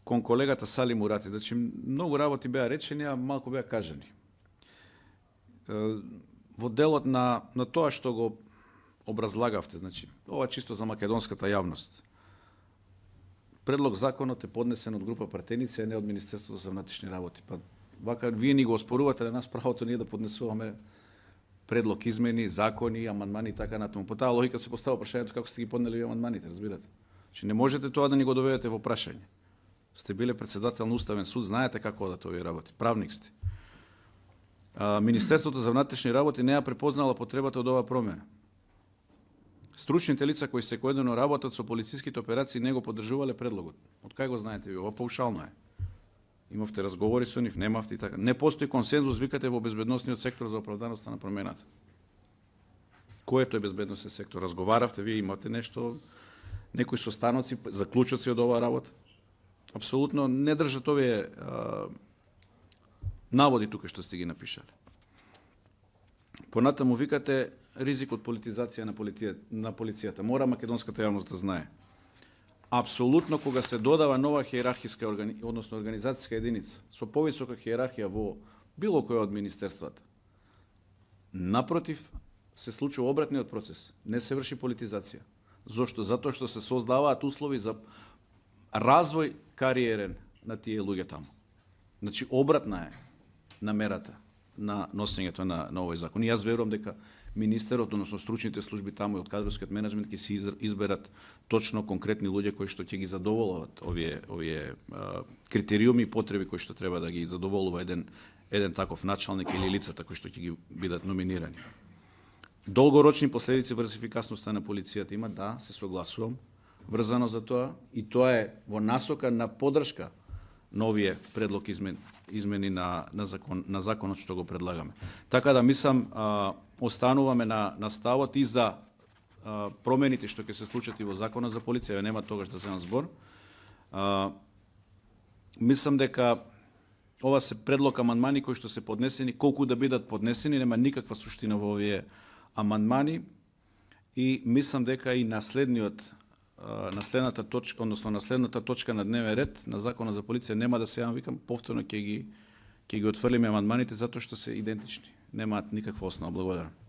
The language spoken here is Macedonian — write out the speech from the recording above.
кон колегата Сали Мурати. Значи, многу работи беа речени, а малку беа кажани. Во делот на тоа што го образлагавте, значи, ова чисто за македонската јавност. Предлог законот е поднесен од група пратеници, а не од Министерството за внатрешни работи. Па вака вие ни го оспорувате на нас правото ние да поднесуваме предлог измени, закони, амандмани и така натаму. По таа логика се постава прашањето како сте ги поднели амандманите, разбирате? Значи не можете тоа да ни го доведете во прашање. Сте биле председател на Уставен суд, знаете како одат овие работи, правник сте. Министерството за внатрешни работи не ја препознала потребата од оваа промена. Стручните лица кои секојдневно работат со полициските операции не го поддржувале предлогот. Од кај го знаете ви? Ова паушално е. Имавте разговори со нив, немавте и така. Не постои консензус, викате, во безбедносниот сектор за оправданоста на промената. Кој е тој безбедносен сектор? Разговаравте, вие имате нешто, некои состаноци, заклучоци од оваа работа? Апсолутно не држат овие наводи тука што сте ги напишале. Понатаму викате ризик од политизација на полицијата. Мора македонската јавност да знае. Апсолутно кога се додава нова хиерархиска односно организацијска единица со повисока хиерархија во било кој од министерствата, напротив се случува обратниот процес. Не се врши политизација. Зошто? Затоа што се создаваат услови за развој кариерен на тие луѓе таму. Значи обратна е намерата на носењето на овој закон. И јас верувам дека министерот, односно стручните служби таму и од кадровскиот менеджмент ќе се изберат точно конкретни луѓе кои што ќе ги задоволуваат овие критериуми и потреби кои што треба да ги задоволува еден таков началник или лицата кои што ќе ги бидат номинирани. Долгорочни последици врз ефикасноста на полицијата има, да, се согласувам, врзано за тоа, и тоа е во насока на поддршка на овие предлог измени на законот што го предлагаме. Така да мислам, остануваме на ставот и за промените што ќе се случат и во законот за полиција, нема тогаш да земам збор. Мислам дека ова се предлог амандмани кои што се поднесени, колку да бидат поднесени, нема никаква суштина во овие амандмани, и мислам дека и на следната точка, односно на следната точка на дневен ред на законот за полиција нема да се јавам, викам, повторно ќе ги отфрлиме амандманите затоа што се идентични. Немаат никаква основа. Благодарам.